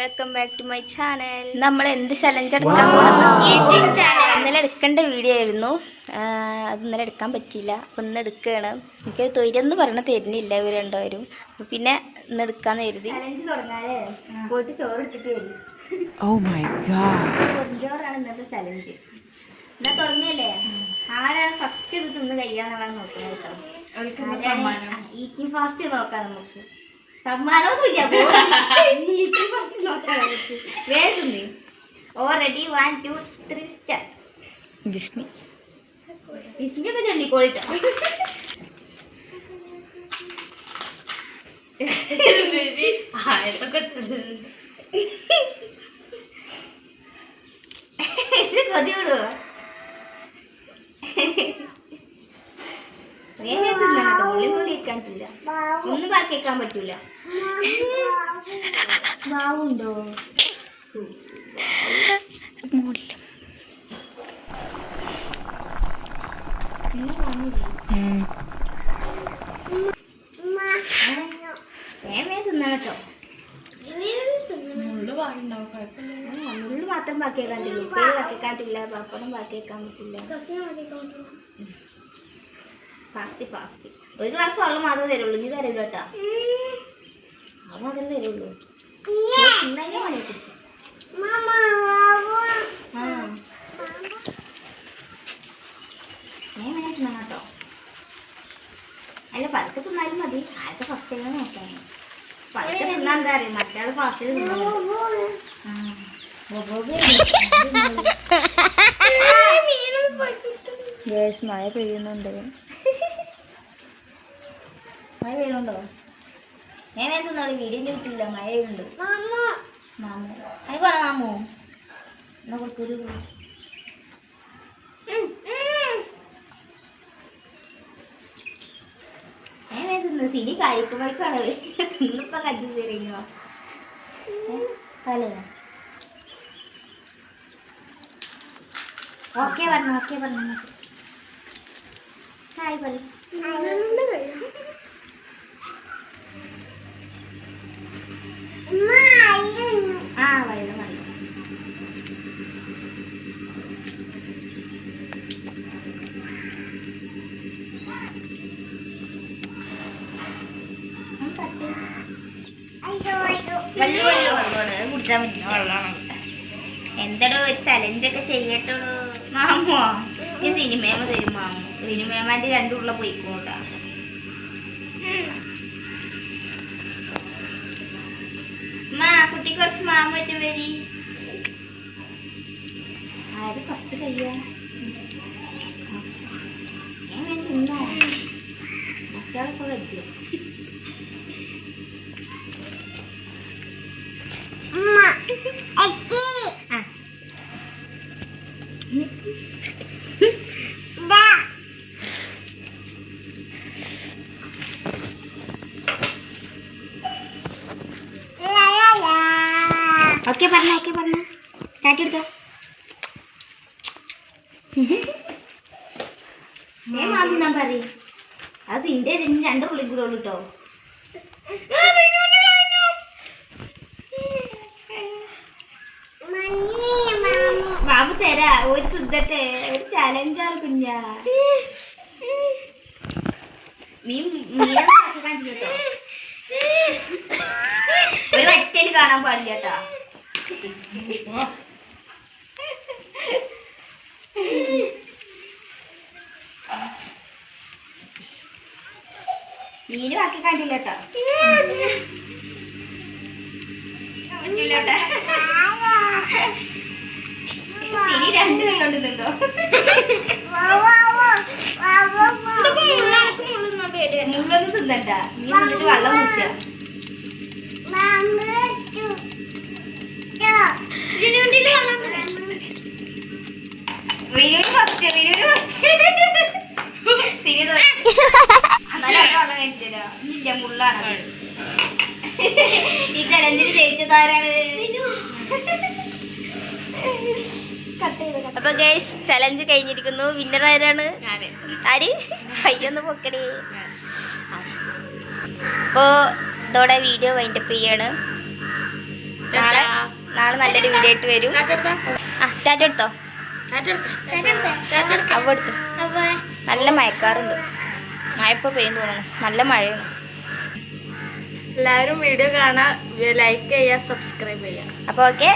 Welcome back to my channel. നമ്മൾ എന്ത് challenge എടുക്കാൻ പോകുന്നത് ഇന്നലെ എടുക്കേണ്ട വീഡിയോ ആയിരുന്നു. അത് ഇന്നലെ എടുക്കാൻ പറ്റിയില്ല. അപ്പം ഇന്ന് എടുക്കുകയാണ്. എനിക്കൊരു തൊഴിലെന്ന് പറഞ്ഞ തരുന്നില്ല ഇവർ രണ്ടുപേരും. അപ്പം പിന്നെ ഇന്ന് എടുക്കാന്ന് കരുതി. ചലഞ്ച് തുടങ്ങാതെ പോയിട്ട് ചോറ് എടുത്തിട്ട് വരും. ചോറാണ് ഇന്നത്തെ ചലഞ്ച്. എന്നാ തുടങ്ങിയല്ലേ, ആരാണ് ഫസ്റ്റ് ഇത് തിന്ന് കഴിയാന്നുള്ളത് നോക്കണം കേട്ടോ. ഈറ്റിംഗ് ഫാസ്റ്റ് നോക്കാം നമുക്ക്. സമ്മാനമൊന്നുമില്ല, ഫസ്റ്റ് നോക്കാം. വേഗം ഓ റെഡി 1 2 3 സ്റ്റാർട്ട്. ബിസ്മി ബിസ്മിയൊക്കെ ചൊല്ലിക്കോളിട്ടോ. കൊതി വിടുവോ? ഒന്നും ബാക്കി വെക്കാൻ പറ്റൂല. മാവുണ്ടോ? തിന്നട്ടോ. മുള്ളു മാത്രം ബാക്കി വെക്കാൻ പറ്റില്ല, ഉപ്പേരി ബാക്കി വെക്കാൻ പറ്റില്ല, പപ്പടം ബാക്കി വെക്കാൻ പറ്റില്ല. Fast fast. ഒരു ഗ്ലാസ് വെള്ളം മാത്രമേ തരുള്ളൂ, നീ തരുള്ളൂ കേട്ടോ. അത് മാത്രമേ തരുള്ളൂ. ഇന്നതിനെ പണിയെ കുറിച്ച് കേട്ടോ. അല്ല പതുക്കെ തിന്നാലും മതി. ആദ്യത്തെ ഫസ്റ്റ് ടൈം നോക്കാൻ പതുക്കെ തിന്നാ എന്താ അറിയാം, മറ്റേ ഫാസ്റ്റ് തിന്നാ. മഴ പെയ്യുന്നുണ്ട്. മഴ പെയ്യുന്നുണ്ടോ? ഞാൻ എന്തെന്നാള് വീഡിയോ കിട്ടില്ല, മഴ പെയ്യുന്നുണ്ട്. മാമു അത് പോണോ? മാമു എന്നാ കൊടുത്തൊരു സിനി കായ്ക്കുമ്പോഴേക്കാണ് ഇന്നിപ്പോ കജ്ജി തരുന്നോ തലേ. ഓക്കെ പറഞ്ഞു, ഓക്കെ പറഞ്ഞു. ഹായ് പറ. ആ വെള്ളം മതി. കുടിച്ചാൻ പറ്റുന്ന വെള്ളമാണ്. എന്തടോ ഒരു ചലഞ്ചൊക്കെ ചെയ്യട്ടോ മാമോ. ഈ സിനിമേമ തരും മാമു. സിനിമേമാൻ്റെ 2 ഉള്ള പോയിക്കോട്ടാ. കുട്ടി കുറച്ച് മാമ പറ്റും വരി. ആര് ഫസ്റ്റ് കഴിയാ? ഞാൻ തിന്നോ? മറ്റാളിപ്പോ കഴിക്കുക. ഓക്കെ പറഞ്ഞ, ഓക്കെ പറഞ്ഞ. കാറ്റെടുത്തോ. ഞാൻ മാമി ഞാൻ പറ. അത് സിൻ്റെ 2 ഉള്ളിൽ കൂടെ ഉള്ളു കേട്ടോ. ബാബു തരാ ഒരു സുദ്ധട്ടെ. ഒരു ചലഞ്ചാണ് കുഞ്ഞാ. കേട്ടോ ഒരു ഒറ്റയിൽ കാണാൻ പാടില്ല കേട്ടാ. മീന് ബാക്കി കണ്ടില്ല കേട്ടോ. ഇനി 2 കൈകൊണ്ടുണ്ടോ? മുള്ളൊന്നും തിന്നണ്ട. നീ തിന്നിട്ട് വെള്ളം കുടിച്ച. മുള്ളാണ്. ഈ ചലഞ്ചിന് ജയിച്ചതാരാണ്? അപ്പൊ ഗൈസ് ചലഞ്ച് കഴിഞ്ഞിരിക്കുന്നു. വിന്നർ ആരാണ്? ആര്? കയ്യൊന്ന് പൊക്കടേ. അപ്പോൾ ഇതോടെ വീഡിയോ വൈൻഡപ്പ് ചെയ്യാണ്. നാളെ നല്ലൊരു വീഡിയോ ആയിട്ട് വരും. ആ ടാറ്റ എടുത്തോ, അവ എടുത്തു. നല്ല മഴക്കാറുണ്ട്, മഴ ഇപ്പോൾ പെയ്യുന്നു തോന്നുന്നു, നല്ല മഴയാണ്. എല്ലാവരും വീഡിയോ കാണാൻ, ലൈക്ക് ചെയ്യുക, സബ്സ്ക്രൈബ് ചെയ്യുക. അപ്പോൾ ഓക്കെ.